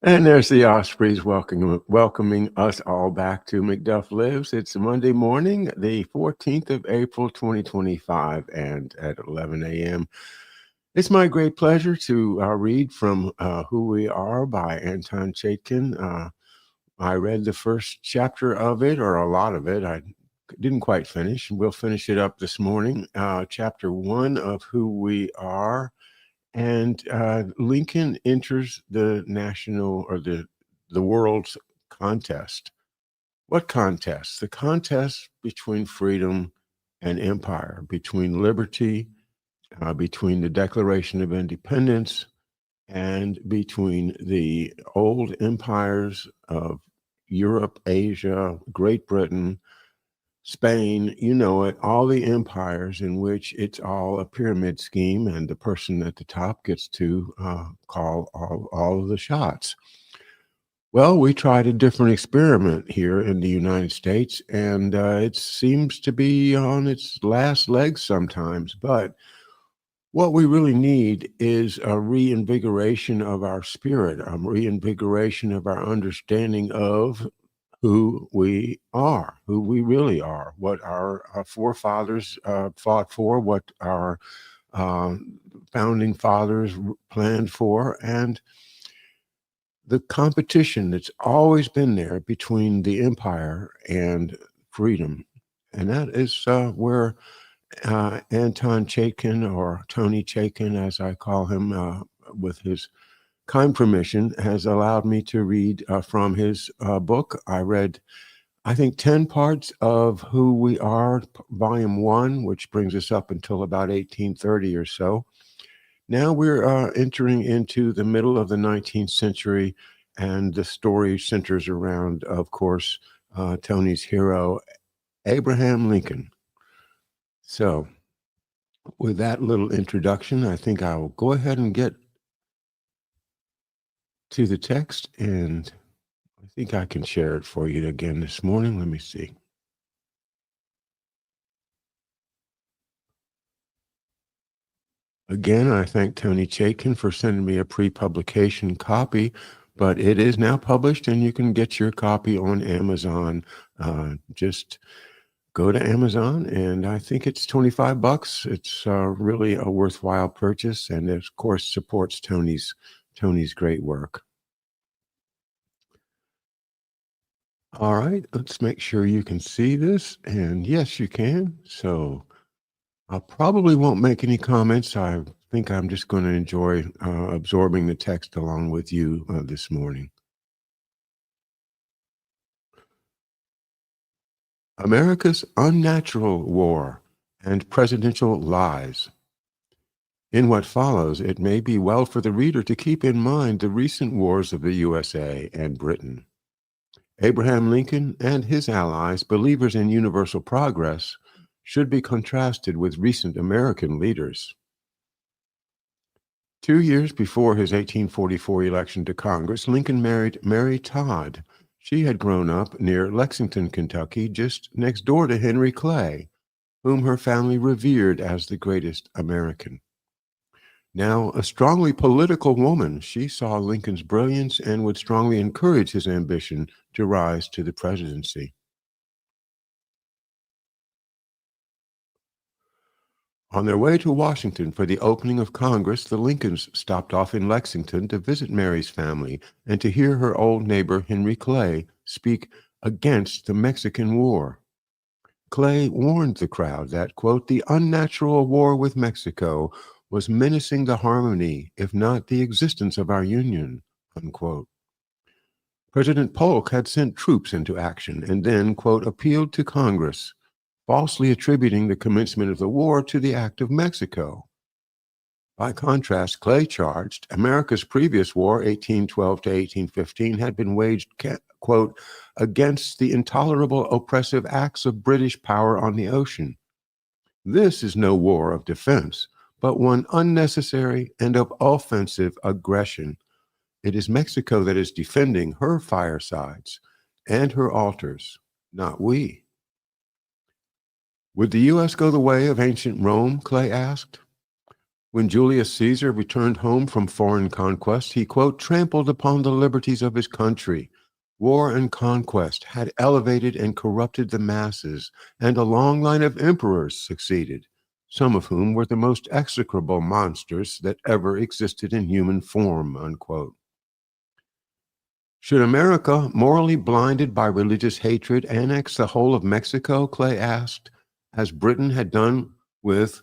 And there's the Ospreys welcoming us all back to McDuff Lives. It's Monday morning, the 14th of April, 2025, and at 11 a.m. It's my great pleasure to read from Who We Are by Anton Chaitkin. I read the first chapter of it, or a lot of it. I didn't quite finish. We'll finish it up this morning. Chapter 1 of Who We Are. And Lincoln enters the national or the world's contest. What contest? The contest between freedom and empire, between liberty, between the Declaration of Independence, and between the old empires of Europe, Asia, Great Britain, Spain, you know it, all the empires in which it's all a pyramid scheme, and the person at the top gets to call all of the shots. Well, we tried a different experiment here in the United States, and it seems to be on its last legs sometimes. But what we really need is a reinvigoration of our spirit, a reinvigoration of our understanding of who we are, who we really are, what our forefathers fought for, what our founding fathers planned for, and the competition that's always been there between the empire and freedom. And that is where Anton Chaitkin, or Tony Chaitkin, as I call him, with his kind permission, has allowed me to read from his book. I read, I think, 10 parts of Who We Are, Volume 1, which brings us up until about 1830 or so. Now we're entering into the middle of the 19th century, and the story centers around, of course, Tony's hero, Abraham Lincoln. So, with that little introduction, I think I will go ahead and get to the text, and I think I can share it for you again this morning. Let me see. Again, I thank Tony Chaitkin for sending me a pre-publication copy, but it is now published, and you can get your copy on Amazon. Just go to Amazon, and I think it's $25. It's really a worthwhile purchase, and of course supports Tony's great work. All right, let's make sure you can see this, and yes, you can. So I probably won't make any comments. I think I'm just going to enjoy absorbing the text along with you this morning. America's Unnatural War and Presidential Lies. In what follows, it may be well for the reader to keep in mind the recent wars of the USA and Britain. Abraham Lincoln and his allies, believers in universal progress, should be contrasted with recent American leaders. 2 years before his 1844 election to Congress, Lincoln married Mary Todd. She had grown up near Lexington, Kentucky, just next door to Henry Clay, whom her family revered as the greatest American. Now, a strongly political woman, she saw Lincoln's brilliance and would strongly encourage his ambition to rise to the presidency. On their way to Washington for the opening of Congress, the Lincolns stopped off in Lexington to visit Mary's family and to hear her old neighbor Henry Clay speak against the Mexican War. Clay warned the crowd that, quote, the unnatural war with Mexico was menacing the harmony, if not the existence of our Union, unquote. President Polk had sent troops into action and then, quote, appealed to Congress, falsely attributing the commencement of the war to the act of Mexico. By contrast, Clay charged America's previous war, 1812 to 1815, had been waged, quote, against the intolerable oppressive acts of British power on the ocean. This is no war of defense, but one unnecessary and of offensive aggression. It is Mexico that is defending her firesides and her altars, not we. Would the U.S. go the way of ancient Rome, Clay asked? When Julius Caesar returned home from foreign conquest, he, quote, trampled upon the liberties of his country. War and conquest had elevated and corrupted the masses, and a long line of emperors succeeded, some of whom were the most execrable monsters that ever existed in human form, unquote. Should America, morally blinded by religious hatred, annex the whole of Mexico, Clay asked, as Britain had done with,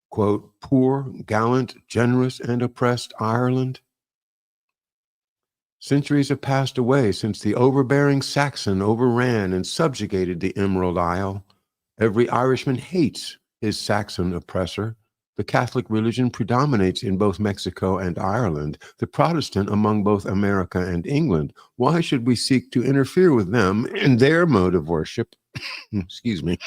quote, poor, gallant, generous, and oppressed Ireland? Centuries have passed away since the overbearing Saxon overran and subjugated the Emerald Isle. Every Irishman hates his Saxon oppressor. The Catholic religion predominates in both Mexico and Ireland, the Protestant among both America and England. Why should we seek to interfere with them in their mode of worship? Excuse me.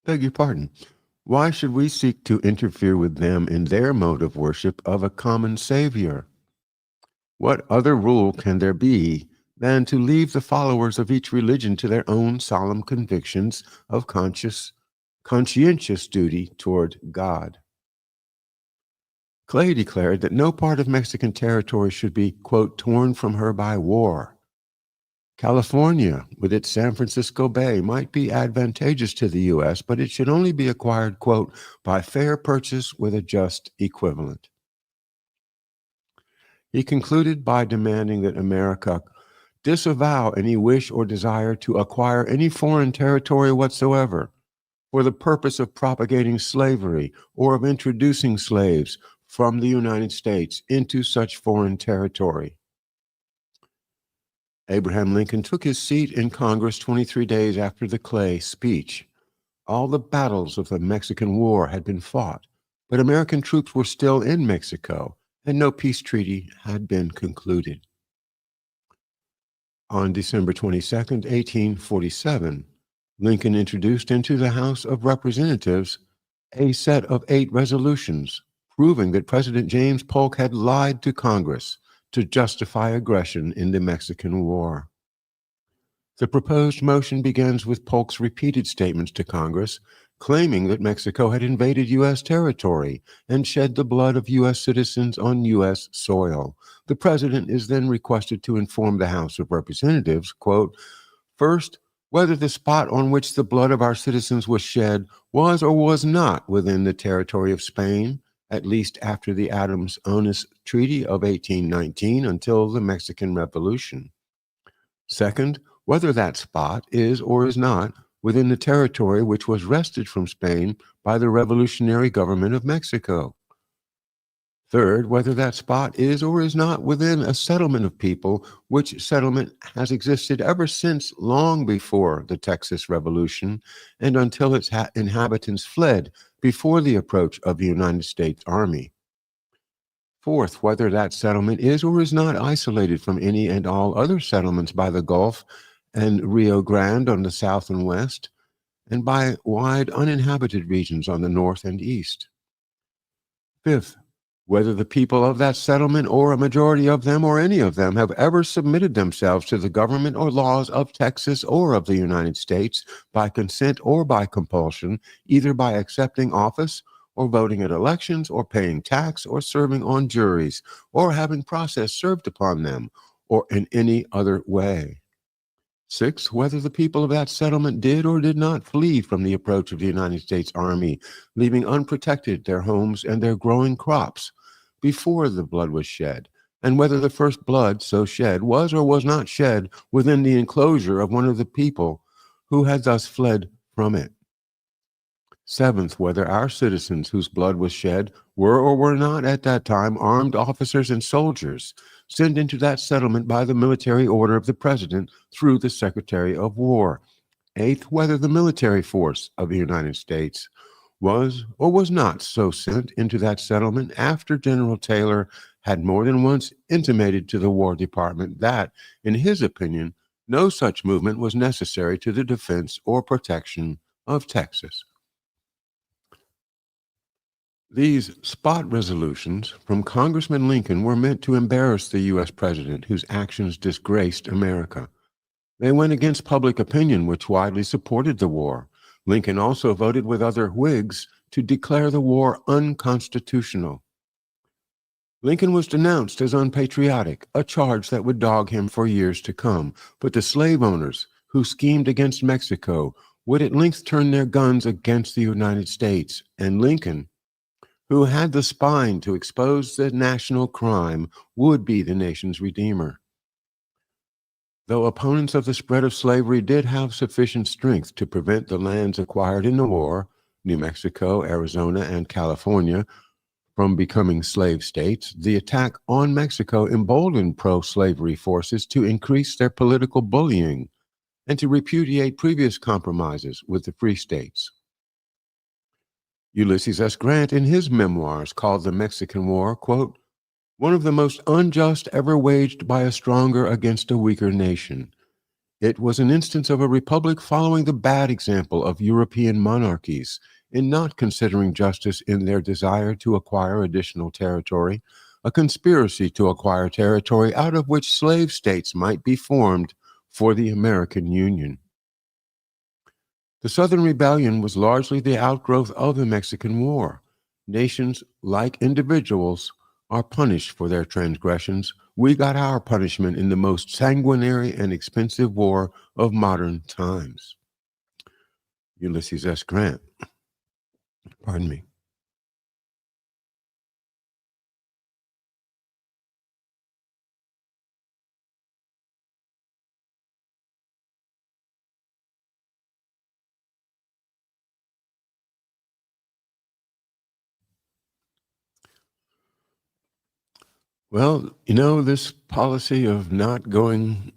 Beg your pardon. Why should we seek to interfere with them in their mode of worship of a common Savior? What other rule can there be than to leave the followers of each religion to their own solemn convictions of conscientious duty toward God? Clay declared that no part of Mexican territory should be, quote, torn from her by war. California, with its San Francisco Bay, might be advantageous to the U.S., but it should only be acquired, quote, by fair purchase with a just equivalent. He concluded by demanding that America disavow any wish or desire to acquire any foreign territory whatsoever for the purpose of propagating slavery or of introducing slaves from the United States into such foreign territory. Abraham Lincoln took his seat in Congress 23 days after the Clay speech. All the battles of the Mexican War had been fought, but American troops were still in Mexico, and no peace treaty had been concluded. On December 22, 1847, Lincoln introduced into the House of Representatives a set of 8 resolutions proving that President James Polk had lied to Congress to justify aggression in the Mexican War. The proposed motion begins with Polk's repeated statements to Congress claiming that Mexico had invaded U.S. territory and shed the blood of U.S. citizens on U.S. soil. The president is then requested to inform the House of Representatives, quote, first, whether the spot on which the blood of our citizens was shed was or was not within the territory of Spain, at least after the Adams-Onis Treaty of 1819 until the Mexican Revolution. Second, whether that spot is or is not within the territory which was wrested from Spain by the revolutionary government of Mexico. Third, whether that spot is or is not within a settlement of people, which settlement has existed ever since long before the Texas Revolution and until its inhabitants fled before the approach of the United States Army. Fourth, whether that settlement is or is not isolated from any and all other settlements by the Gulf and Rio Grande on the south and west, and by wide uninhabited regions on the north and east. Fifth, whether the people of that settlement or a majority of them or any of them have ever submitted themselves to the government or laws of Texas or of the United States by consent or by compulsion, either by accepting office or voting at elections or paying tax or serving on juries or having process served upon them or in any other way. Six, whether the people of that settlement did or did not flee from the approach of the United States Army, leaving unprotected their homes and their growing crops before the blood was shed, and whether the first blood so shed was or was not shed within the enclosure of one of the people who had thus fled from it. Seventh, whether our citizens whose blood was shed were or were not at that time armed officers and soldiers sent into that settlement by the military order of the President through the Secretary of War. Eighth, whether the military force of the United States was or was not so sent into that settlement after General Taylor had more than once intimated to the War Department that, in his opinion, no such movement was necessary to the defense or protection of Texas. These spot resolutions from Congressman Lincoln were meant to embarrass the U.S. president whose actions disgraced America. They went against public opinion, which widely supported the war. Lincoln also voted with other Whigs to declare the war unconstitutional. Lincoln was denounced as unpatriotic, a charge that would dog him for years to come. But the slave owners who schemed against Mexico would at length turn their guns against the United States, and Lincoln, who had the spine to expose the national crime, would be the nation's redeemer. Though opponents of the spread of slavery did have sufficient strength to prevent the lands acquired in the war, New Mexico, Arizona, and California, from becoming slave states, the attack on Mexico emboldened pro-slavery forces to increase their political bullying and to repudiate previous compromises with the free states. Ulysses S. Grant, in his memoirs, called the Mexican War, quote, one of the most unjust ever waged by a stronger against a weaker nation. It was an instance of a republic following the bad example of European monarchies in not considering justice in their desire to acquire additional territory, a conspiracy to acquire territory out of which slave states might be formed for the American Union. The Southern Rebellion was largely the outgrowth of the Mexican War. Nations, like individuals, are punished for their transgressions. We got our punishment in the most sanguinary and expensive war of modern times. Ulysses S. Grant. Pardon me. Well, this policy of not going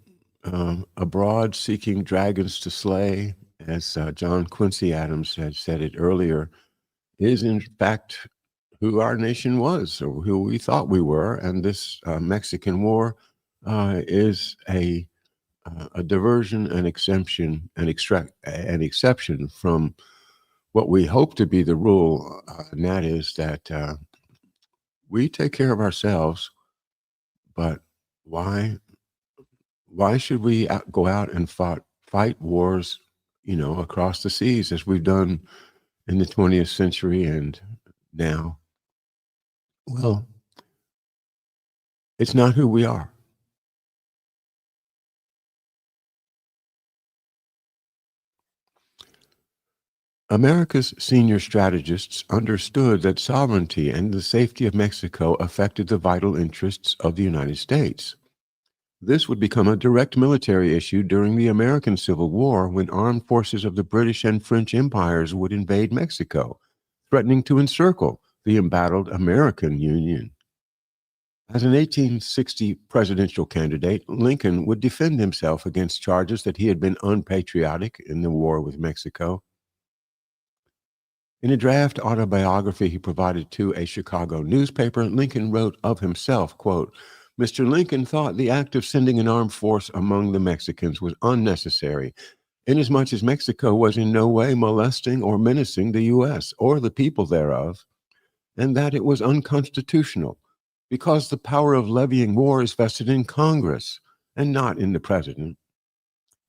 abroad seeking dragons to slay, as John Quincy Adams had said it earlier, is in fact who our nation was, or who we thought we were. And this Mexican War is a diversion, an exemption, an exception from what we hope to be the rule, and that is that we take care of ourselves. But why should we go out and fight wars, across the seas as we've done in the 20th century and now? Well, it's not who we are. America's senior strategists understood that sovereignty and the safety of Mexico affected the vital interests of the United States. This would become a direct military issue during the American Civil War, when armed forces of the British and French empires would invade Mexico, threatening to encircle the embattled American Union. As an 1860 presidential candidate, Lincoln would defend himself against charges that he had been unpatriotic in the war with Mexico. In a draft autobiography he provided to a Chicago newspaper, Lincoln wrote of himself, quote, Mr. Lincoln thought the act of sending an armed force among the Mexicans was unnecessary, inasmuch as Mexico was in no way molesting or menacing the U.S. or the people thereof, and that it was unconstitutional, because the power of levying war is vested in Congress and not in the president.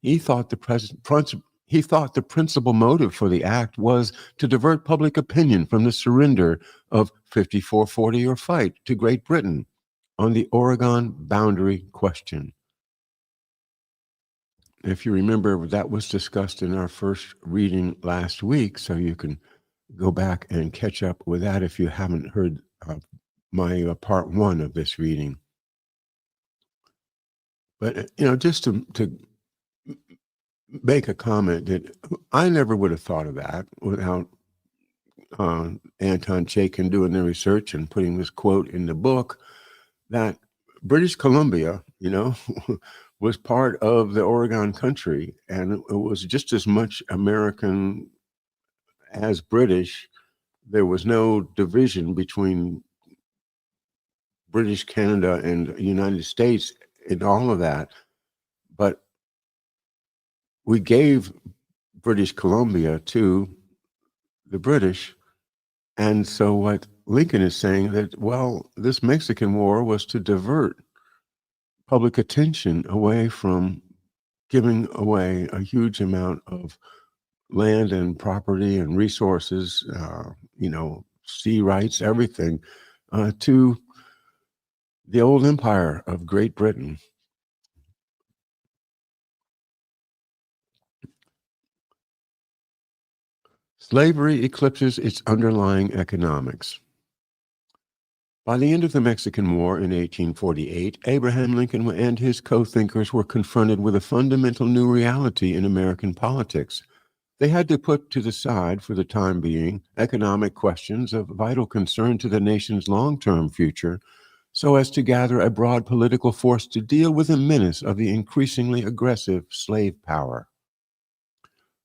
He thought the principal motive for the act was to divert public opinion from the surrender of 5440 or fight to Great Britain on the Oregon boundary question. If you remember, that was discussed in our first reading last week, so you can go back and catch up with that if you haven't heard my part one of this reading. But, just to make a comment that I never would have thought of that without Anton Chaitkin doing the research and putting this quote in the book, that British Columbia, was part of the Oregon country, and it was just as much American as British. There was no division between British Canada and United States in all of that. But we gave British Columbia to the British. And so what Lincoln is saying that, well, this Mexican War was to divert public attention away from giving away a huge amount of land and property and resources, sea rights, everything, to the old empire of Great Britain. Slavery eclipses its underlying economics. By the end of the Mexican War in 1848, Abraham Lincoln and his co-thinkers were confronted with a fundamental new reality in American politics. They had to put to the side, for the time being, economic questions of vital concern to the nation's long-term future, so as to gather a broad political force to deal with the menace of the increasingly aggressive slave power.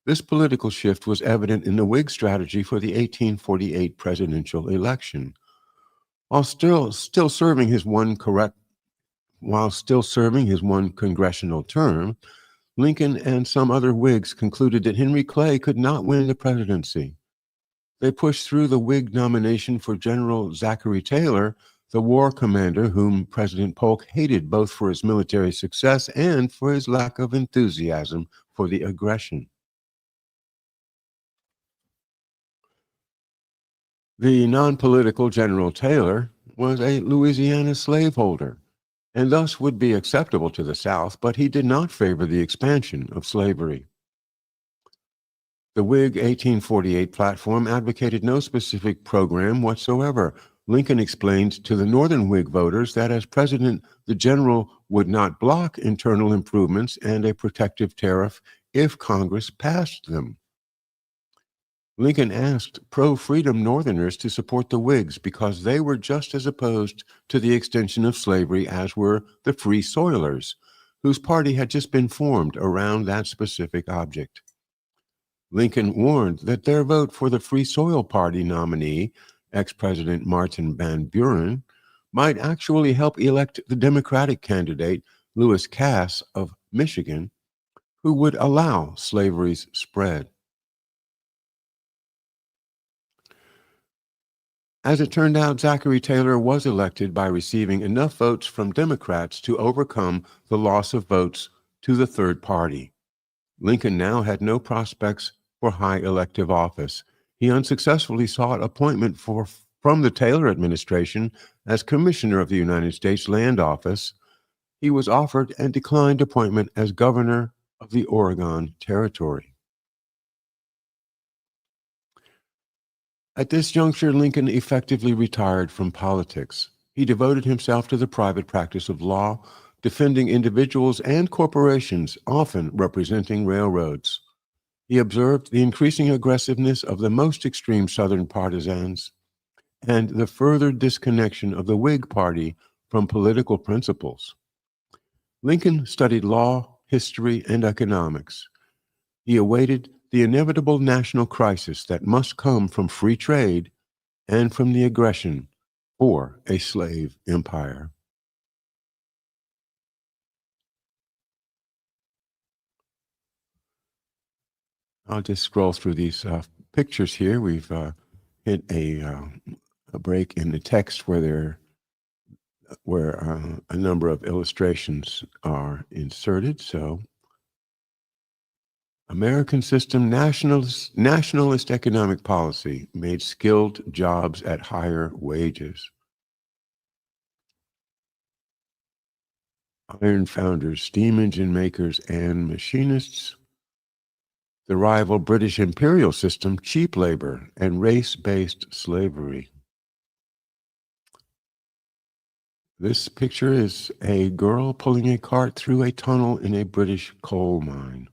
This political shift was evident in the Whig strategy for the 1848 presidential election. While still serving his one congressional term, Lincoln and some other Whigs concluded that Henry Clay could not win the presidency. They pushed through the Whig nomination for General Zachary Taylor, the war commander whom President Polk hated both for his military success and for his lack of enthusiasm for the aggression. The non-political General Taylor was a Louisiana slaveholder and thus would be acceptable to the South, but he did not favor the expansion of slavery. The Whig 1848 platform advocated no specific program whatsoever. Lincoln explained to the Northern Whig voters that as president, the general would not block internal improvements and a protective tariff if Congress passed them. Lincoln asked pro-freedom Northerners to support the Whigs because they were just as opposed to the extension of slavery as were the Free Soilers, whose party had just been formed around that specific object. Lincoln warned that their vote for the Free Soil Party nominee, ex-President Martin Van Buren, might actually help elect the Democratic candidate, Lewis Cass of Michigan, who would allow slavery's spread. As it turned out, Zachary Taylor was elected by receiving enough votes from Democrats to overcome the loss of votes to the third party. Lincoln now had no prospects for high elective office. He unsuccessfully sought appointment from the Taylor administration as Commissioner of the United States Land Office. He was offered and declined appointment as Governor of the Oregon Territory. At this juncture, Lincoln effectively retired from politics. He devoted himself to the private practice of law, defending individuals and corporations, often representing railroads. He observed the increasing aggressiveness of the most extreme Southern partisans and the further disconnection of the Whig Party from political principles. Lincoln studied law, history, and economics. He awaited the inevitable national crisis that must come from free trade and from the aggression for a slave empire. I'll just scroll through these pictures here. We've hit a break in the text where a number of illustrations are inserted. So, American system nationalist economic policy made skilled jobs at higher wages. Iron founders, steam engine makers, and machinists. The rival British imperial system, cheap labor, and race-based slavery. This picture is a girl pulling a cart through a tunnel in a British coal mine.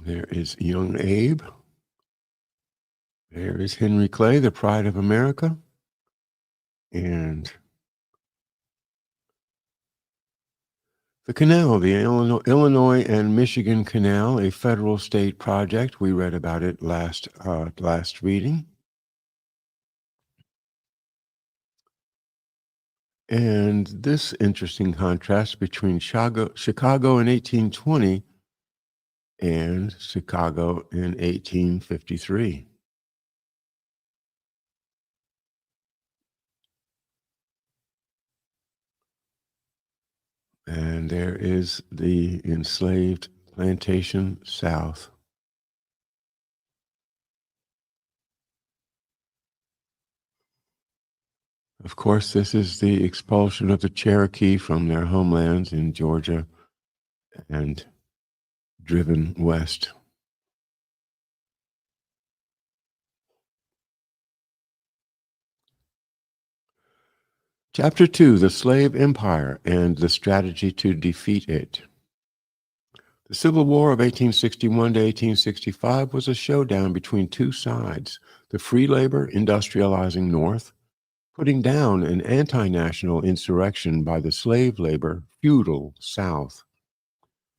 There is young Abe. There is Henry Clay, the pride of America. And the canal, the Illinois and Michigan Canal, a federal state project. We read about it last reading. And this interesting contrast between Chicago in 1820 and Chicago in 1853. And there is the enslaved plantation South. Of course, this is the expulsion of the Cherokee from their homelands in Georgia and driven west. Chapter 2, The Slave Empire and the Strategy to Defeat It. The Civil War of 1861 to 1865 was a showdown between two sides, the free labor industrializing North, putting down an anti-national insurrection by the slave labor feudal South.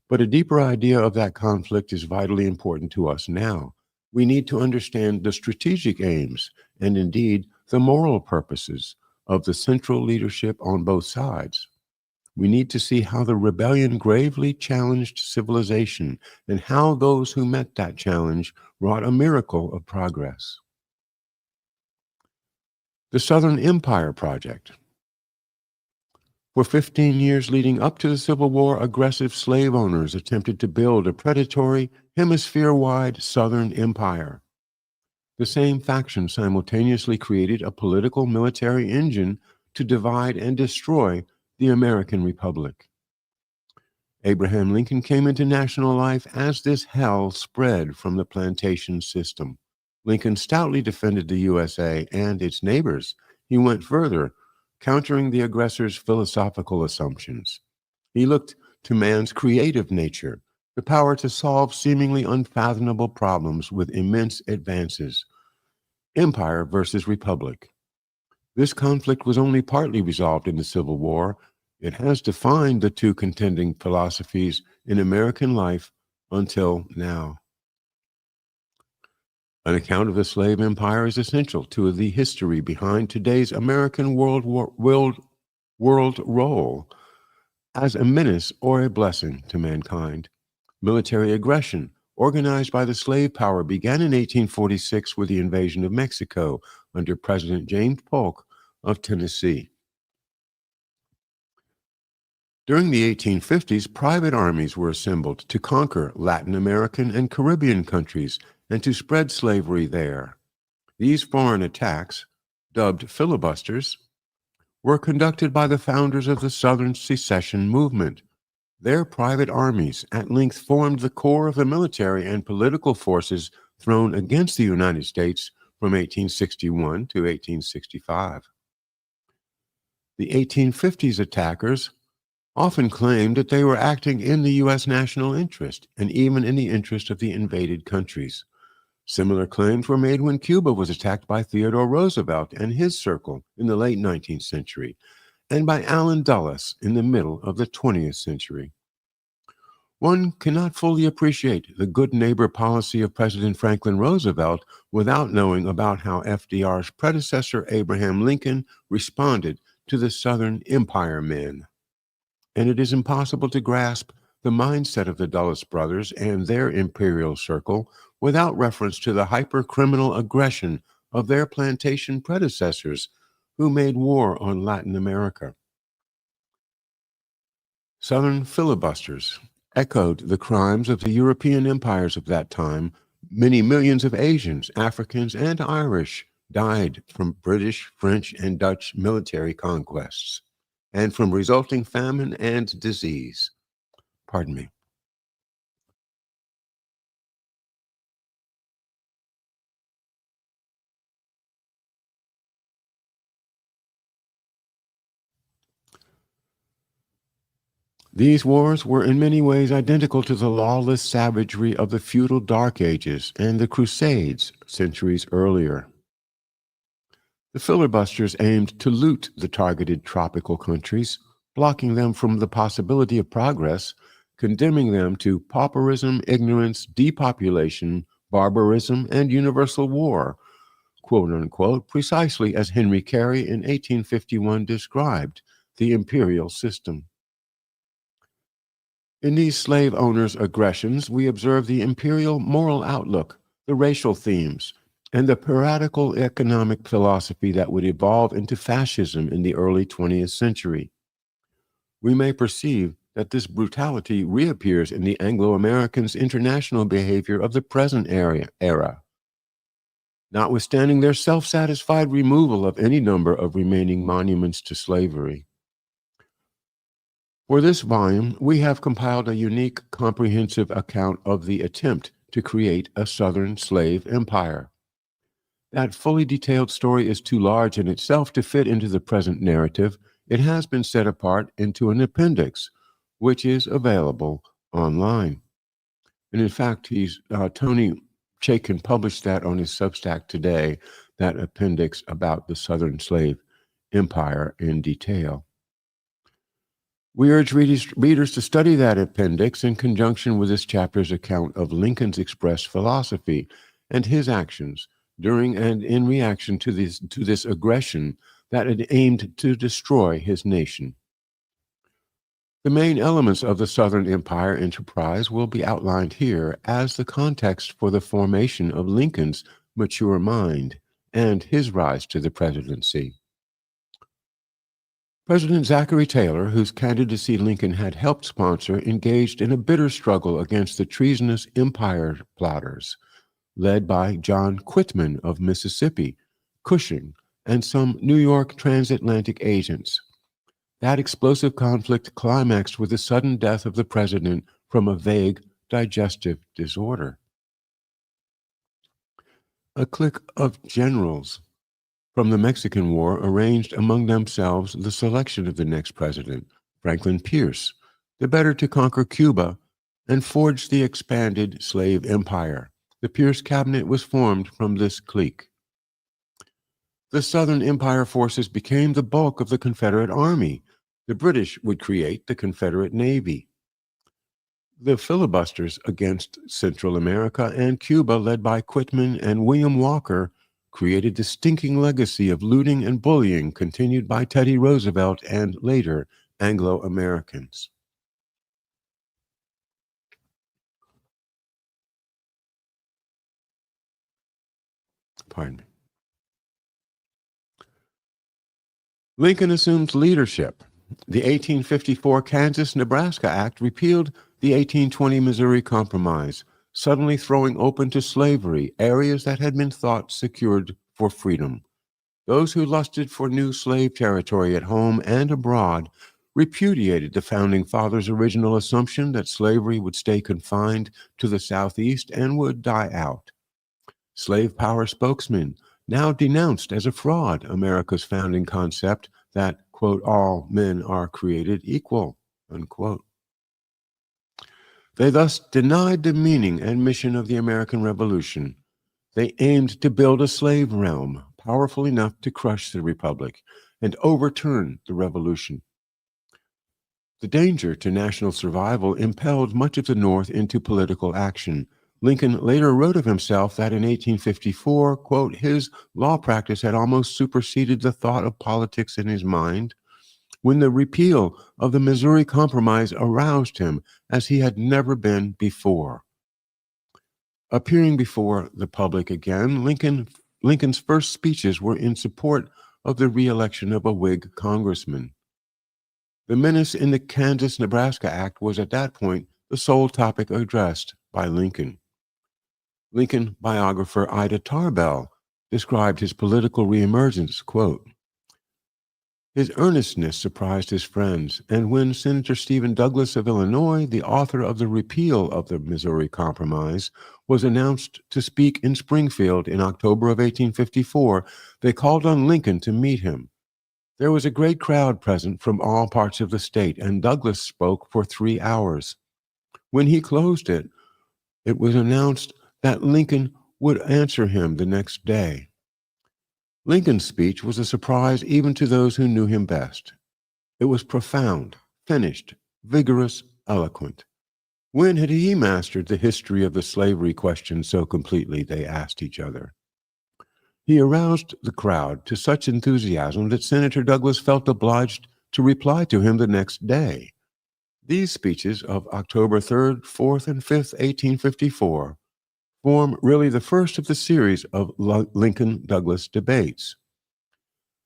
But a deeper idea of that conflict is vitally important to us now. We need to understand the strategic aims and indeed the moral purposes of the central leadership on both sides. We need to see how the rebellion gravely challenged civilization and how those who met that challenge wrought a miracle of progress. The Southern Empire Project. For 15 years leading up to the Civil War, aggressive slave owners attempted to build a predatory, hemisphere-wide Southern empire. The same faction simultaneously created a political military engine to divide and destroy the American Republic. Abraham Lincoln came into national life as this hell spread from the plantation system. Lincoln stoutly defended the USA and its neighbors. He went further, countering the aggressor's philosophical assumptions. He looked to man's creative nature, the power to solve seemingly unfathomable problems with immense advances. Empire versus Republic. This conflict was only partly resolved in the Civil War. It has defined the two contending philosophies in American life until now. An account of the slave empire is essential to the history behind today's American world role as a menace or a blessing to mankind. Military aggression, organized by the slave power, began in 1846 with the invasion of Mexico under President James Polk of Tennessee. During the 1850s, private armies were assembled to conquer Latin American and Caribbean countries and to spread slavery there. These foreign attacks, dubbed filibusters, were conducted by the founders of the Southern secession movement. Their private armies at length formed the core of the military and political forces thrown against the United States from 1861 to 1865. The 1850s attackers often claimed that they were acting in the U.S. national interest and even in the interest of the invaded countries. Similar claims were made when Cuba was attacked by Theodore Roosevelt and his circle in the late 19th century, and by Allen Dulles in the middle of the 20th century. One cannot fully appreciate the good neighbor policy of President Franklin Roosevelt without knowing about how FDR's predecessor, Abraham Lincoln, responded to the Southern Empire men. And it is impossible to grasp the mindset of the Dulles brothers and their imperial circle without reference to the hyper-criminal aggression of their plantation predecessors who made war on Latin America. Southern filibusters echoed the crimes of the European empires of that time. Many millions of Asians, Africans, and Irish died from British, French, and Dutch military conquests and from resulting famine and disease. Pardon me. These wars were in many ways identical to the lawless savagery of the feudal Dark Ages and the Crusades centuries earlier. The filibusters aimed to loot the targeted tropical countries, blocking them from the possibility of progress, condemning them to pauperism, ignorance, depopulation, barbarism, and universal war, quote unquote, precisely as Henry Carey in 1851 described the imperial system. In these slave owners' aggressions, we observe the imperial moral outlook, the racial themes, and the piratical economic philosophy that would evolve into fascism in the early 20th century. We may perceive that this brutality reappears in the Anglo-Americans' international behavior of the present era, notwithstanding their self-satisfied removal of any number of remaining monuments to slavery. For this volume, we have compiled a unique, comprehensive account of the attempt to create a Southern slave empire. That fully detailed story is too large in itself to fit into the present narrative. It has been set apart into an appendix, which is available online. And in fact, Tony Chaitkin published that on his Substack today, that appendix about the Southern slave empire in detail. We urge readers to study that appendix in conjunction with this chapter's account of Lincoln's expressed philosophy and his actions during and in reaction to this aggression that had aimed to destroy his nation. The main elements of the Southern Empire enterprise will be outlined here as the context for the formation of Lincoln's mature mind and his rise to the presidency. President Zachary Taylor, whose candidacy Lincoln had helped sponsor, engaged in a bitter struggle against the treasonous empire plotters, led by John Quitman of Mississippi, Cushing, and some New York transatlantic agents. That explosive conflict climaxed with the sudden death of the president from a vague digestive disorder. A clique of generals from the Mexican War arranged among themselves the selection of the next president, Franklin Pierce, the better to conquer Cuba and forge the expanded slave empire. The Pierce cabinet was formed from this clique. The Southern Empire forces became the bulk of the Confederate Army. The British would create the Confederate Navy. The filibusters against Central America and Cuba, led by Quitman and William Walker, created the stinking legacy of looting and bullying continued by Teddy Roosevelt and later Anglo-Americans. Pardon me. Lincoln assumes leadership. The 1854 Kansas-Nebraska Act repealed the 1820 Missouri Compromise, suddenly throwing open to slavery areas that had been thought secured for freedom. Those who lusted for new slave territory at home and abroad repudiated the Founding Fathers' original assumption that slavery would stay confined to the Southeast and would die out. Slave power spokesmen now denounced as a fraud America's founding concept that, quote, all men are created equal, unquote. They thus denied the meaning and mission of the American Revolution. They aimed to build a slave realm powerful enough to crush the Republic and overturn the Revolution. The danger to national survival impelled much of the North into political action. Lincoln later wrote of himself that in 1854, quote, his law practice had almost superseded the thought of politics in his mind, when the repeal of the Missouri Compromise aroused him as he had never been before. Appearing before the public again, Lincoln's first speeches were in support of the re-election of a Whig congressman. The menace in the Kansas-Nebraska Act was at that point the sole topic addressed by Lincoln. Lincoln biographer Ida Tarbell described his political reemergence, quote, his earnestness surprised his friends, and when Senator Stephen Douglas of Illinois, the author of the repeal of the Missouri Compromise, was announced to speak in Springfield in October of 1854, they called on Lincoln to meet him. There was a great crowd present from all parts of the state, and Douglas spoke for 3 hours. When he closed it, it was announced that Lincoln would answer him the next day. Lincoln's speech was a surprise even to those who knew him best. It was profound, finished, vigorous, eloquent. When had he mastered the history of the slavery question so completely, they asked each other. He aroused the crowd to such enthusiasm that Senator Douglas felt obliged to reply to him the next day. These speeches of October 3rd, 4th, and 5th, 1854, form really the first of the series of Lincoln-Douglas debates.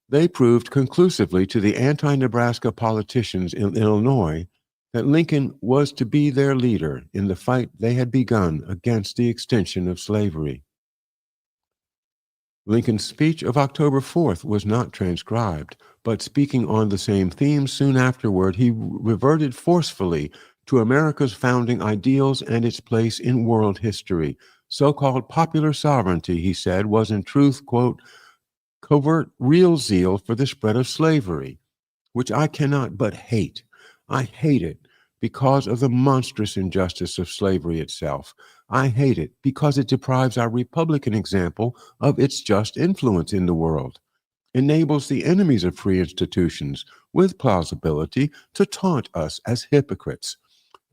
They proved conclusively to the anti-Nebraska politicians in Illinois that Lincoln was to be their leader in the fight they had begun against the extension of slavery. Lincoln's speech of October 4th was not transcribed, but speaking on the same theme soon afterward, he reverted forcefully to America's founding ideals and its place in world history. So-called popular sovereignty, he said, was in truth, quote, covert real zeal for the spread of slavery, which I cannot but hate. I hate it because of the monstrous injustice of slavery itself. I hate it because it deprives our Republican example of its just influence in the world, enables the enemies of free institutions, with plausibility, to taunt us as hypocrites,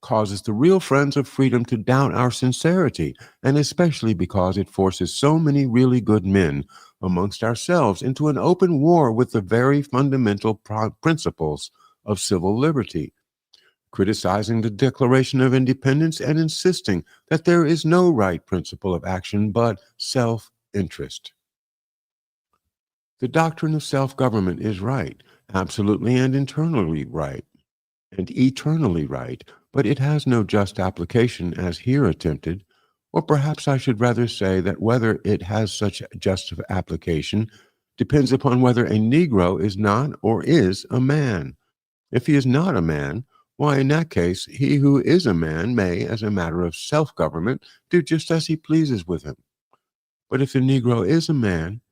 causes the real friends of freedom to doubt our sincerity, and especially because it forces so many really good men amongst ourselves into an open war with the very fundamental principles of civil liberty, criticizing the Declaration of Independence and insisting that there is no right principle of action but self-interest. The doctrine of self-government is right, absolutely and internally right, and eternally right, but it has no just application as here attempted, or perhaps I should rather say that whether it has such just application depends upon whether a Negro is not or is a man. If he is not a man, why, in that case, he who is a man may, as a matter of self-government, do just as he pleases with him. But if the Negro is a man,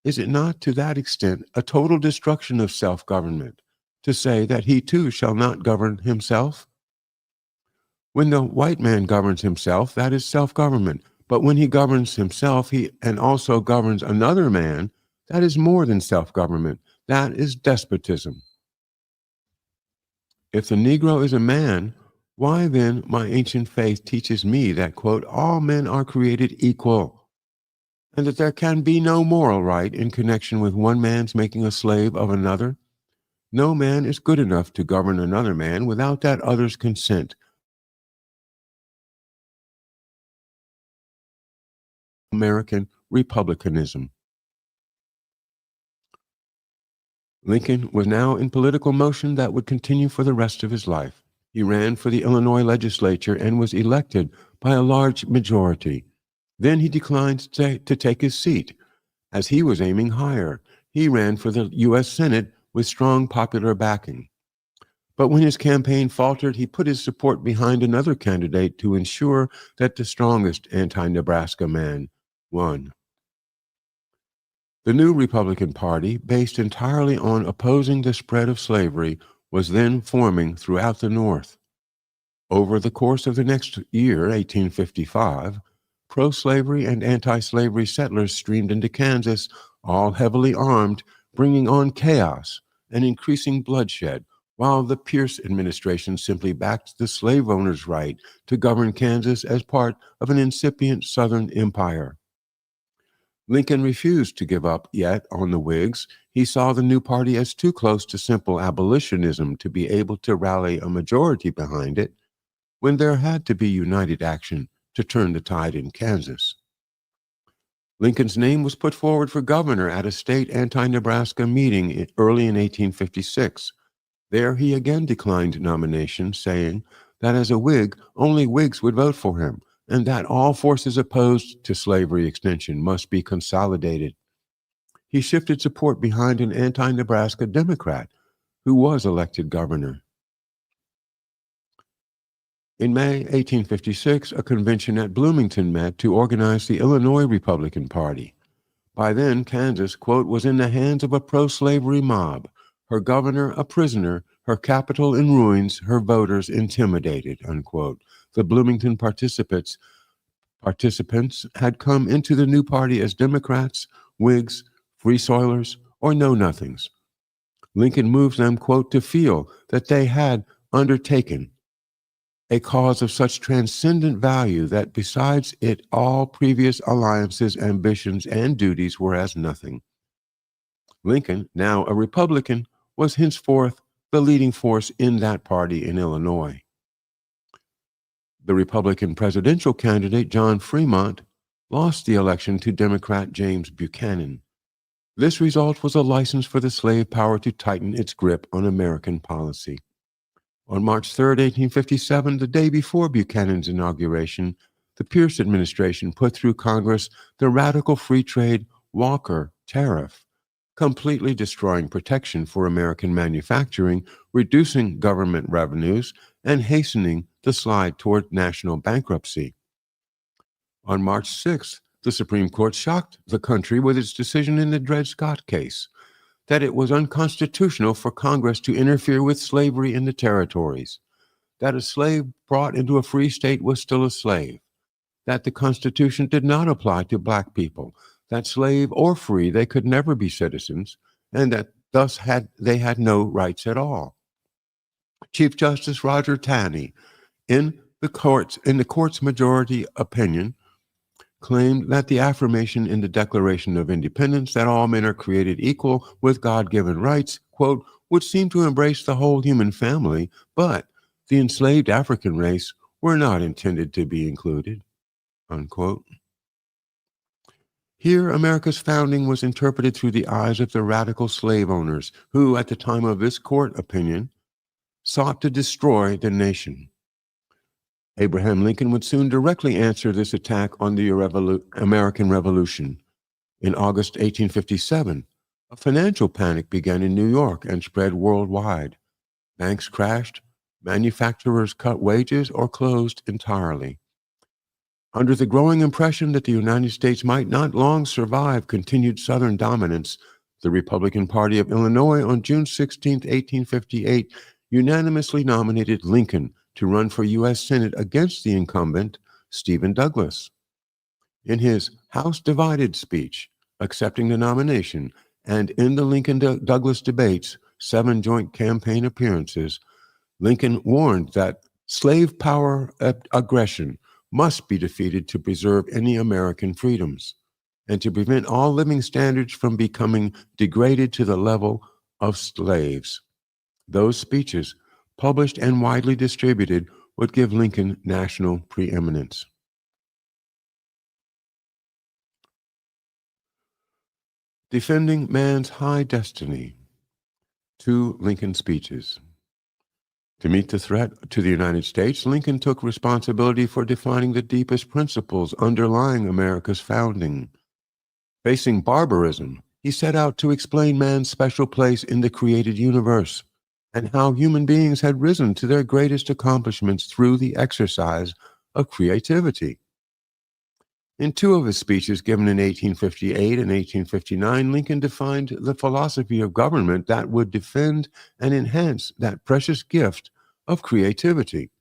is it not to that extent a total destruction of self-government to say that he too shall not govern himself? When the white man governs himself, that is self-government. But when he governs himself and also governs another man, that is more than self-government. That is despotism. If the Negro is a man, why then my ancient faith teaches me that, quote, all men are created equal, and that there can be no moral right in connection with one man's making a slave of another? No man is good enough to govern another man without that other's consent. American republicanism. Lincoln was now in political motion that would continue for the rest of his life. He ran for the Illinois legislature and was elected by a large majority. Then he declined to take his seat, as he was aiming higher. He ran for the U.S. Senate with strong popular backing. But when his campaign faltered, he put his support behind another candidate to ensure that the strongest anti-Nebraska man won. The new Republican Party, based entirely on opposing the spread of slavery, was then forming throughout the North. Over the course of the next year, 1855, pro-slavery and anti-slavery settlers streamed into Kansas, all heavily armed, bringing on chaos and increasing bloodshed, while the Pierce administration simply backed the slave owners' right to govern Kansas as part of an incipient Southern empire. Lincoln refused to give up yet on the Whigs. He saw the new party as too close to simple abolitionism to be able to rally a majority behind it when there had to be united action to turn the tide in Kansas. Lincoln's name was put forward for governor at a state anti-Nebraska meeting early in 1856. There he again declined nomination, saying that as a Whig, only Whigs would vote for him, and that all forces opposed to slavery extension must be consolidated. He shifted support behind an anti-Nebraska Democrat who was elected governor. In May 1856, a convention at Bloomington met to organize the Illinois Republican Party. By then, Kansas, quote, was in the hands of a pro-slavery mob, her governor a prisoner, her capital in ruins, her voters intimidated, unquote. The Bloomington participants had come into the new party as Democrats, Whigs, Free Soilers, or Know-Nothings. Lincoln moved them, quote, to feel that they had undertaken a cause of such transcendent value that besides it all previous alliances, ambitions, and duties were as nothing. Lincoln, now a Republican, was henceforth the leading force in that party in Illinois. The Republican presidential candidate, John Fremont, lost the election to Democrat James Buchanan. This result was a license for the slave power to tighten its grip on American policy. On March 3, 1857, the day before Buchanan's inauguration, the Pierce administration put through Congress the radical free trade Walker Tariff, completely destroying protection for American manufacturing, reducing government revenues, and hastening the slide toward national bankruptcy. On March 6th, the Supreme Court shocked the country with its decision in the Dred Scott case that it was unconstitutional for Congress to interfere with slavery in the territories, that a slave brought into a free state was still a slave, that the Constitution did not apply to black people, that slave or free they could never be citizens, and that thus they had no rights at all. Chief Justice Roger Taney, in the court's majority opinion, claimed that the affirmation in the Declaration of Independence that all men are created equal with God-given rights, quote, would seem to embrace the whole human family, but the enslaved African race were not intended to be included, unquote. Here, America's founding was interpreted through the eyes of the radical slave owners who, at the time of this court opinion, sought to destroy the nation. Abraham Lincoln would soon directly answer this attack on the American Revolution. In August 1857, a financial panic began in New York and spread worldwide. Banks crashed, manufacturers cut wages or closed entirely. Under the growing impression that the United States might not long survive continued Southern dominance, the Republican Party of Illinois on June 16, 1858, unanimously nominated Lincoln to run for U.S. Senate against the incumbent, Stephen Douglas. In his House Divided speech, accepting the nomination, and in the Lincoln-Douglas debates, 7 joint campaign appearances, Lincoln warned that slave power aggression must be defeated to preserve any American freedoms and to prevent all living standards from becoming degraded to the level of slaves. Those speeches, published and widely distributed, would give Lincoln national preeminence. Defending man's high destiny. 2 Lincoln speeches. To meet the threat to the United States, Lincoln took responsibility for defining the deepest principles underlying America's founding. Facing barbarism, he set out to explain man's special place in the created universe and how human beings had risen to their greatest accomplishments through the exercise of creativity. In 2 of his speeches given in 1858 and 1859, Lincoln defined the philosophy of government that would defend and enhance that precious gift of creativity.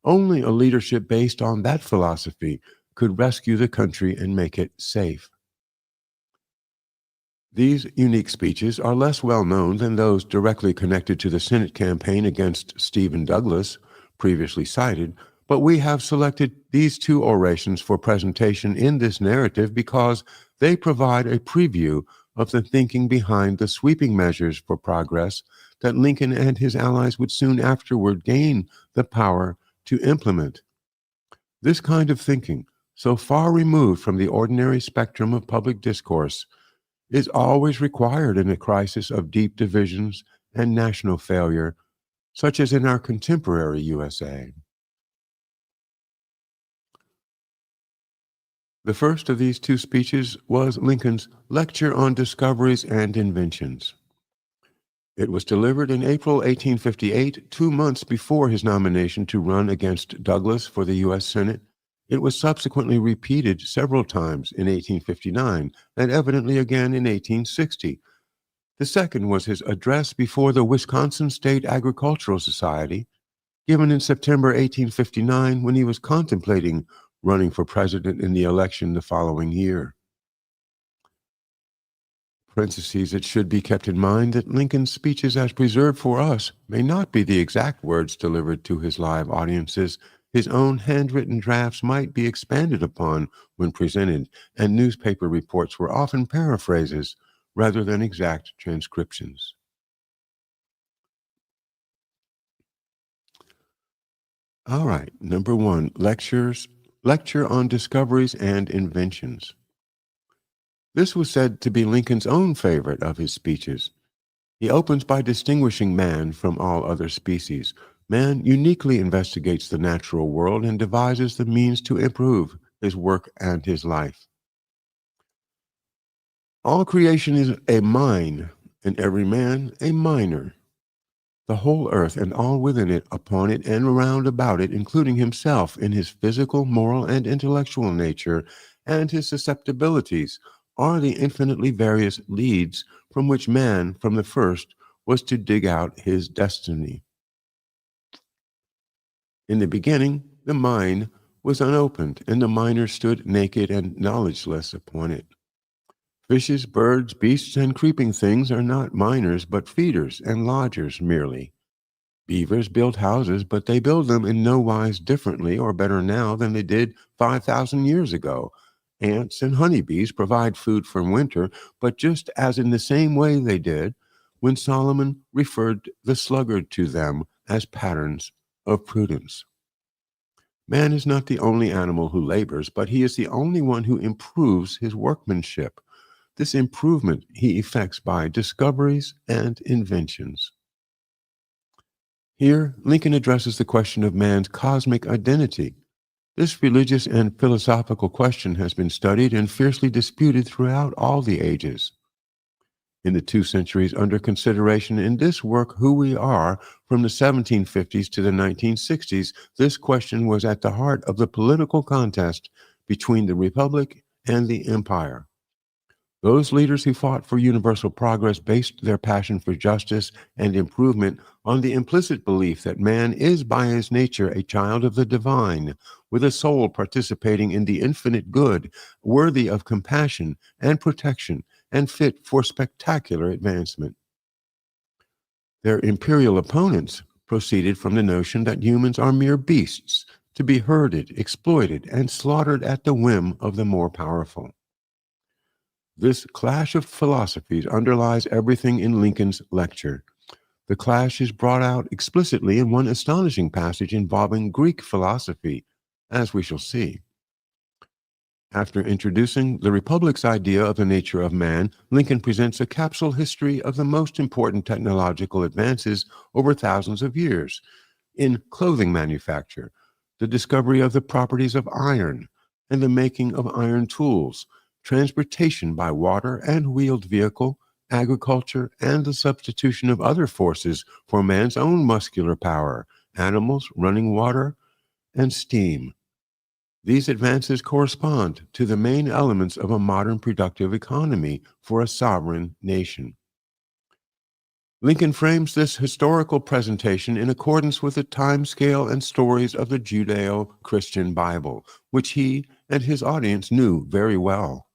Only a leadership based on that philosophy could rescue the country and make it safe. These unique speeches are less well known than those directly connected to the Senate campaign against Stephen Douglas, previously cited, but we have selected these 2 orations for presentation in this narrative because they provide a preview of the thinking behind the sweeping measures for progress that Lincoln and his allies would soon afterward gain the power to implement. This kind of thinking, so far removed from the ordinary spectrum of public discourse, is always required in a crisis of deep divisions and national failure, such as in our contemporary USA. The first of these 2 speeches was Lincoln's Lecture on Discoveries and Inventions. It was delivered in April 1858, 2 months before his nomination to run against Douglas for the U.S. Senate. It was subsequently repeated several times in 1859 and evidently again in 1860. The second was his address before the Wisconsin State Agricultural Society, given in September 1859 when he was contemplating running for president in the election the following year. Parentheses, it should be kept in mind that Lincoln's speeches as preserved for us may not be the exact words delivered to his live audiences. His own handwritten drafts might be expanded upon when presented, and newspaper reports were often paraphrases rather than exact transcriptions. All right, number 1, Lecture on Discoveries and Inventions. This was said to be Lincoln's own favorite of his speeches. He opens by distinguishing man from all other species, Man uniquely investigates the natural world and devises the means to improve his work and his life. All creation is a mine, and every man a miner. The whole earth and all within it, upon it, and round about it, including himself in his physical, moral, and intellectual nature, and his susceptibilities, are the infinitely various leads from which man, from the first, was to dig out his destiny. In the beginning, the mine was unopened, and the miner stood naked and knowledgeless upon it. Fishes, birds, beasts, and creeping things are not miners, but feeders and lodgers merely. Beavers build houses, but they build them in no wise differently or better now than they did 5,000 years ago. Ants and honeybees provide food for winter, but just as in the same way they did when Solomon referred the sluggard to them as patterns of prudence. Man is not the only animal who labors, but he is the only one who improves his workmanship. This improvement he effects by discoveries and inventions. Here, Lincoln addresses the question of man's cosmic identity. This religious and philosophical question has been studied and fiercely disputed throughout all the ages. In the 2 centuries under consideration in this work, Who We Are, from the 1750s to the 1960s, this question was at the heart of the political contest between the Republic and the Empire. Those leaders who fought for universal progress based their passion for justice and improvement on the implicit belief that man is by his nature a child of the divine, with a soul participating in the infinite good, worthy of compassion and protection, and fit for spectacular advancement. Their imperial opponents proceeded from the notion that humans are mere beasts, to be herded, exploited, and slaughtered at the whim of the more powerful. This clash of philosophies underlies everything in Lincoln's lecture. The clash is brought out explicitly in one astonishing passage involving Greek philosophy, as we shall see. After introducing the Republic's idea of the nature of man, Lincoln presents a capsule history of the most important technological advances over thousands of years in clothing manufacture, the discovery of the properties of iron, and the making of iron tools, transportation by water and wheeled vehicle, agriculture, and the substitution of other forces for man's own muscular power, animals, running water, and steam. These advances correspond to the main elements of a modern productive economy for a sovereign nation. Lincoln frames this historical presentation in accordance with the time scale and stories of the Judeo-Christian Bible, which he and his audience knew very well.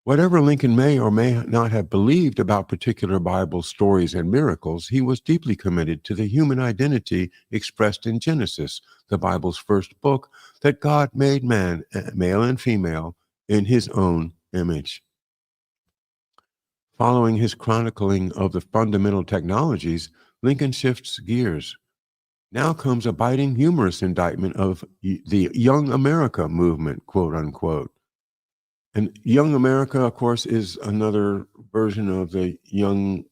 Whatever Lincoln may or may not have believed about particular Bible stories and miracles, he was deeply committed to the human identity expressed in Genesis, the Bible's first book, that God made man, male and female, in his own image. Following his chronicling of the fundamental technologies, Lincoln shifts gears. Now comes a biting, humorous indictment of the Young America movement, quote unquote. And Young America, of course, is another version of the Young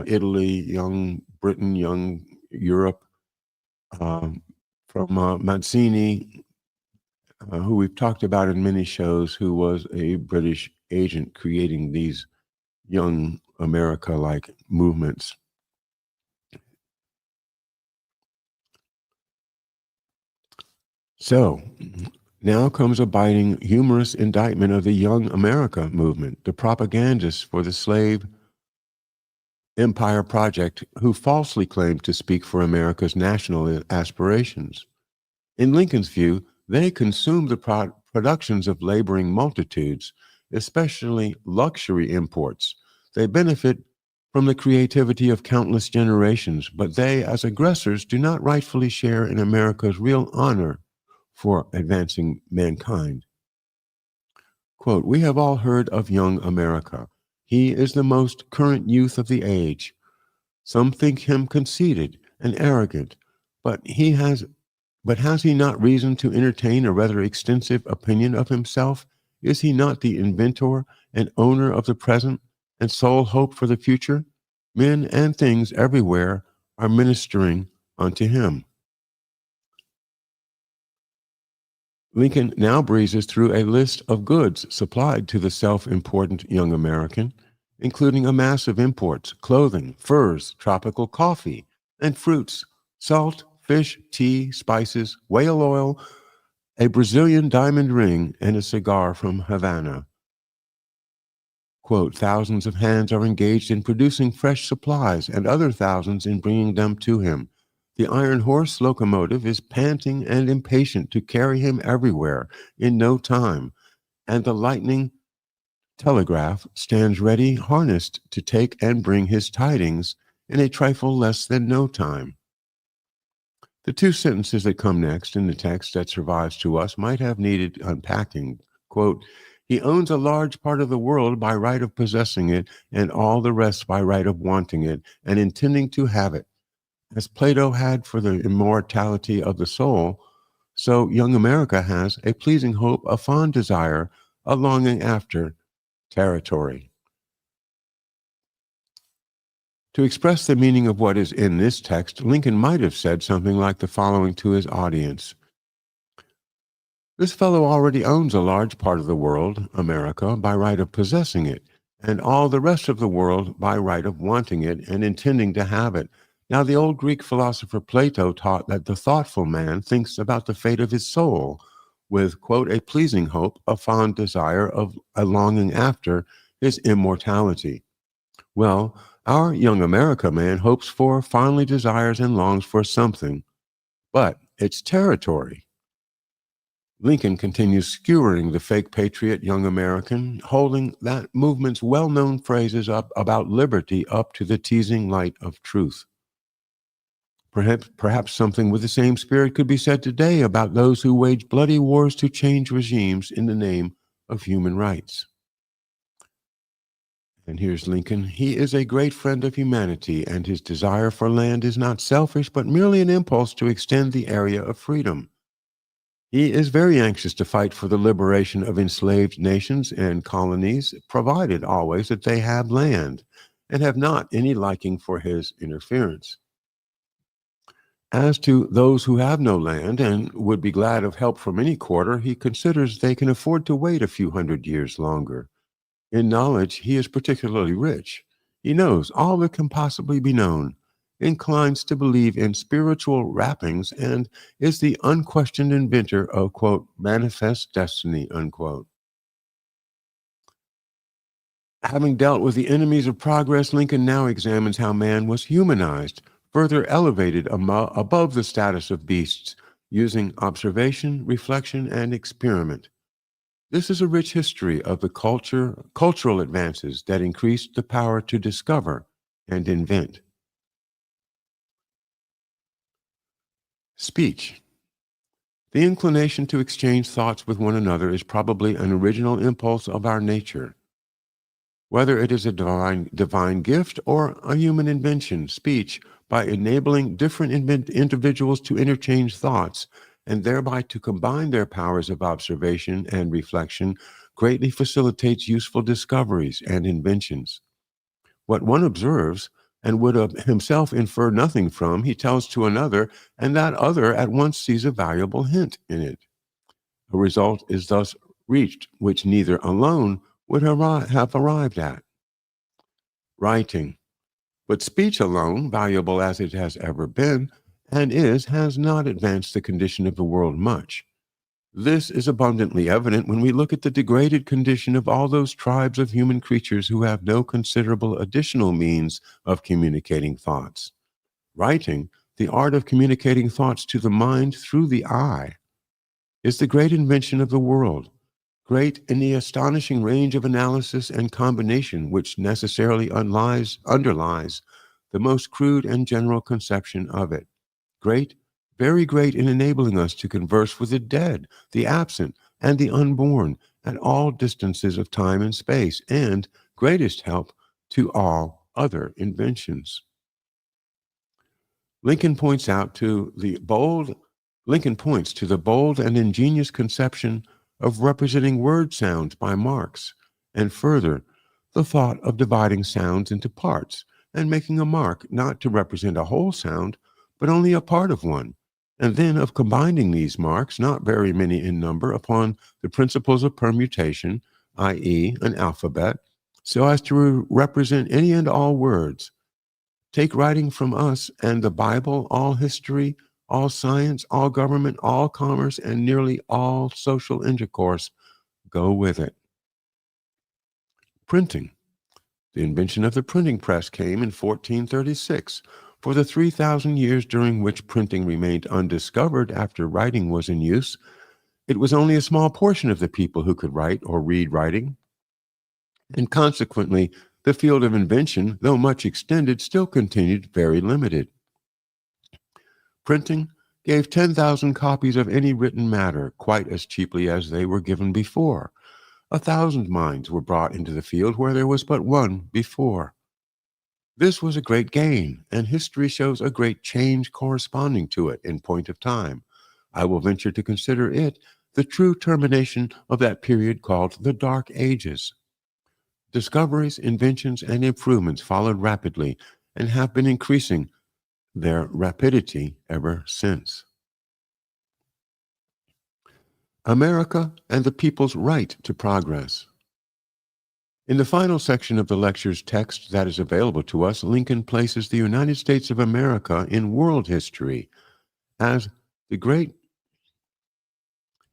Italy, Young Britain, Young Europe, from Mazzini, who we've talked about in many shows, who was a British agent creating these Young America-like movements. So, now comes a biting, humorous indictment of the Young America movement, the propagandists for the slave empire project who falsely claimed to speak for America's national aspirations. In Lincoln's view, they consume the productions of laboring multitudes, especially luxury imports. They benefit from the creativity of countless generations, but they, as aggressors, do not rightfully share in America's real honor for advancing mankind. Quote, "We have all heard of Young America. He is the most current youth of the age. Some think him conceited and arrogant, but has he not reason to entertain a rather extensive opinion of himself? Is he not the inventor and owner of the present and sole hope for the future? Men and things everywhere are ministering unto him. Lincoln now breezes through a list of goods supplied to the self-important young American, including a mass of imports, clothing, furs, tropical coffee, and fruits, salt, fish, tea, spices, whale oil, a Brazilian diamond ring, and a cigar from Havana. Quote, thousands of hands are engaged in producing fresh supplies and other thousands in bringing them to him. The iron horse locomotive is panting and impatient to carry him everywhere in no time, and the lightning telegraph stands ready harnessed to take and bring his tidings in a trifle less than no time. The two sentences that come next in the text that survives to us might have needed unpacking. Quote, he owns a large part of the world by right of possessing it, and all the rest by right of wanting it, and intending to have it. As Plato had for the immortality of the soul, so young America has a pleasing hope, a fond desire, a longing after territory. To express the meaning of what is in this text, Lincoln might have said something like the following to his audience. This fellow already owns a large part of the world, America, by right of possessing it, and all the rest of the world by right of wanting it and intending to have it. Now, the old Greek philosopher Plato taught that the thoughtful man thinks about the fate of his soul with, quote, a pleasing hope, a fond desire, of a longing after his immortality. Well, our young America man hopes for, fondly desires, and longs for something, but it's territory. Lincoln continues skewering the fake patriot young American, holding that movement's well-known phrases up about liberty up to the teasing light of truth. Perhaps something with the same spirit could be said today about those who wage bloody wars to change regimes in the name of human rights. And here's Lincoln. He is a great friend of humanity, and his desire for land is not selfish, but merely an impulse to extend the area of freedom. He is very anxious to fight for the liberation of enslaved nations and colonies, provided always that they have land, and have not any liking for his interference. As to those who have no land and would be glad of help from any quarter, he considers they can afford to wait a few hundred years longer. In knowledge, he is particularly rich. He knows all that can possibly be known, inclines to believe in spiritual wrappings, and is the unquestioned inventor of, quote, manifest destiny, unquote. Having dealt with the enemies of progress, Lincoln now examines how man was humanized, further elevated above the status of beasts, using observation, reflection, and experiment. This is a rich history of the cultural advances that increased the power to discover and invent. Speech. The inclination to exchange thoughts with one another is probably an original impulse of our nature. Whether it is a divine gift or a human invention, speech, by enabling different individuals to interchange thoughts and thereby to combine their powers of observation and reflection, greatly facilitates useful discoveries and inventions. What one observes and would of himself infer nothing from, he tells to another, and that other at once sees a valuable hint in it. A result is thus reached which neither alone would have arrived at. Writing. But speech alone, valuable as it has ever been and is, has not advanced the condition of the world much. This is abundantly evident when we look at the degraded condition of all those tribes of human creatures who have no considerable additional means of communicating thoughts. Writing, the art of communicating thoughts to the mind through the eye, is the great invention of the world, great in the astonishing range of analysis and combination which necessarily underlies the most crude and general conception of it. Great, very great in enabling us to converse with the dead, the absent, and the unborn at all distances of time and space, and greatest help to all other inventions. Lincoln points to the bold and ingenious conception of representing word sounds by marks, and further, the thought of dividing sounds into parts and making a mark not to represent a whole sound, but only a part of one, and then of combining these marks, not very many in number, upon the principles of permutation, i.e., an alphabet, so as to represent any and all words. Take writing from us and the Bible, all history, all science, all government, all commerce, and nearly all social intercourse. Go with it. Printing. The invention of the printing press came in 1436. For the 3,000 years during which printing remained undiscovered after writing was in use, it was only a small portion of the people who could write or read writing, and consequently, the field of invention, though much extended, still continued very limited. Printing gave 10,000 copies of any written matter quite as cheaply as they were given before. 1,000 minds were brought into the field where there was but one before. This was a great gain, and history shows a great change corresponding to it in point of time. I will venture to consider it the true termination of that period called the Dark Ages. Discoveries, inventions, and improvements followed rapidly and have been increasing their rapidity ever since. America and the people's right to progress. In the final section of the lecture's text that is available to us, Lincoln places the United States of America in world history as the great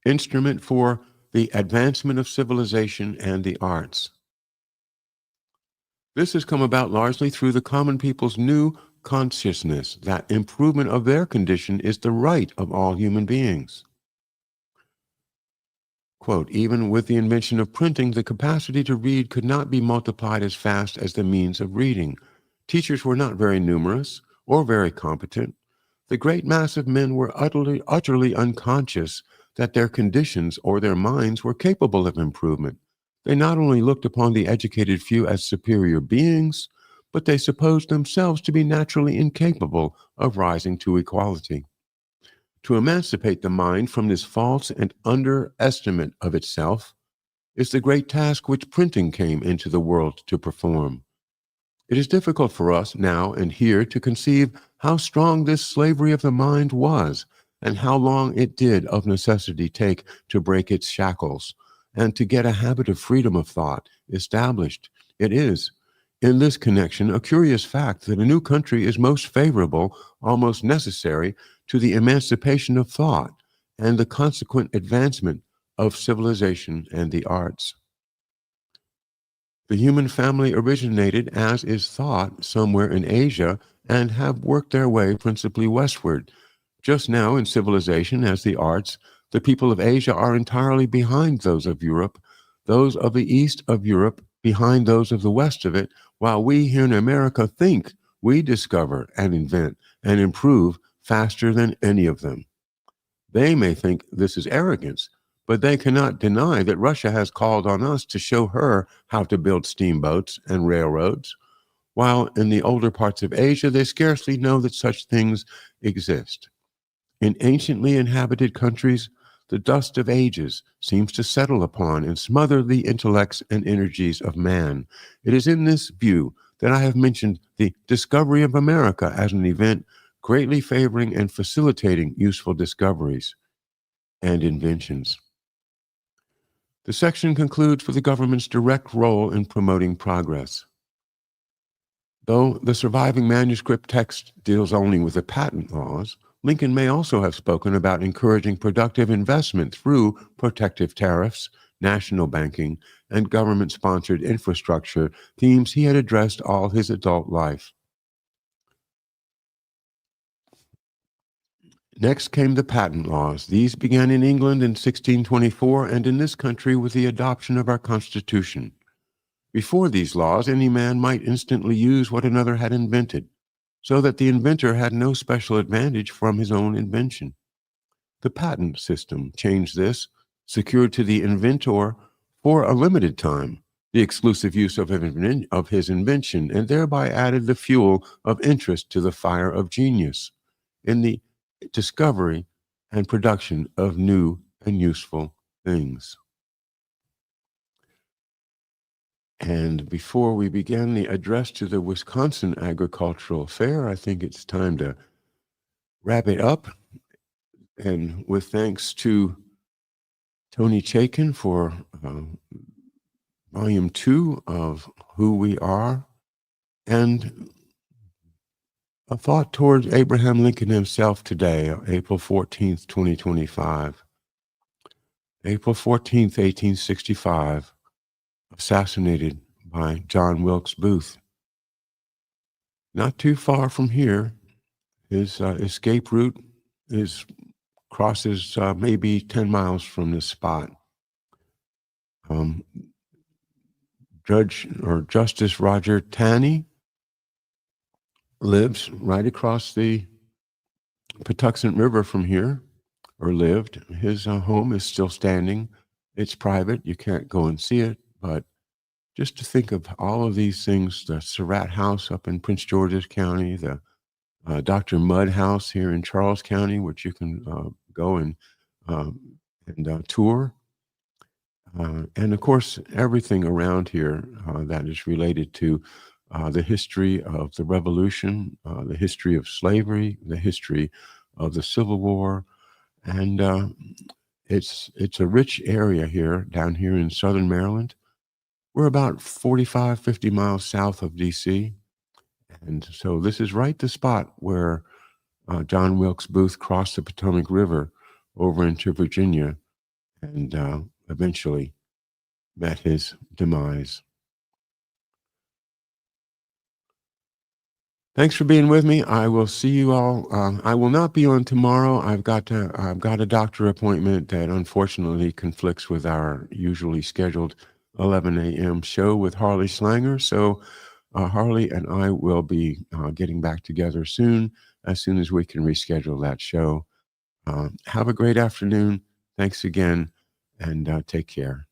instrument for the advancement of civilization and the arts. This has come about largely through the common people's new consciousness that improvement of their condition is the right of all human beings. Quote, even with the invention of printing, the capacity to read could not be multiplied as fast as the means of reading. Teachers were not very numerous or very competent. The great mass of men were utterly unconscious that their conditions or their minds were capable of improvement. They not only looked upon the educated few as superior beings, but they supposed themselves to be naturally incapable of rising to equality. To emancipate the mind from this false and underestimate of itself is the great task which printing came into the world to perform. It is difficult for us now and here to conceive how strong this slavery of the mind was, and how long it did of necessity take to break its shackles, and to get a habit of freedom of thought established. It is, in this connection, a curious fact that a new country is most favorable, almost necessary, to the emancipation of thought and the consequent advancement of civilization and the arts. The human family originated, as is thought, somewhere in Asia and have worked their way principally westward. Just now in civilization, as the arts, the people of Asia are entirely behind those of Europe, those of the east of Europe behind those of the west of it, while we here in America think we discover and invent and improve faster than any of them. They may think this is arrogance, but they cannot deny that Russia has called on us to show her how to build steamboats and railroads, while in the older parts of Asia they scarcely know that such things exist. In anciently inhabited countries, the dust of ages seems to settle upon and smother the intellects and energies of man. It is in this view that I have mentioned the discovery of America as an event greatly favoring and facilitating useful discoveries and inventions. The section concludes with the government's direct role in promoting progress. Though the surviving manuscript text deals only with the patent laws, Lincoln may also have spoken about encouraging productive investment through protective tariffs, national banking, and government-sponsored infrastructure, themes he had addressed all his adult life. Next came the patent laws. These began in England in 1624 and in this country with the adoption of our Constitution. Before these laws, any man might instantly use what another had invented, so that the inventor had no special advantage from his own invention. The patent system changed this, secured to the inventor for a limited time the exclusive use of his invention, and thereby added the fuel of interest to the fire of genius in the discovery and production of new and useful things. And before we begin the address to the Wisconsin Agricultural Fair, I think it's time to wrap it up. And with thanks to Tony Chaitkin for volume 2 of Who We Are, and a thought towards Abraham Lincoln himself today, April 14th, 2025. April 14th, 1865, assassinated by John Wilkes Booth. Not too far from here, his escape route crosses maybe 10 miles from this spot. Judge or Justice Roger Taney lives right across the Patuxent River from here, or lived. His home is still standing. It's private. You can't go and see it, but just to think of all of these things, the Surratt House up in Prince George's County, the Dr. Mudd House here in Charles County, which you can go and tour. And of course, everything around here that is related to the history of the Revolution, the history of slavery, the history of the Civil War. And it's a rich area here, down here in Southern Maryland. We're about 45, 50 miles south of D.C. And so this is right the spot where John Wilkes Booth crossed the Potomac River over into Virginia and eventually met his demise. Thanks for being with me. I will see you all. I will not be on tomorrow. I've got a doctor appointment that unfortunately conflicts with our usually scheduled 11 a.m. show with Harley Slanger. So Harley and I will be getting back together soon as we can reschedule that show. Have a great afternoon. Thanks again, and take care.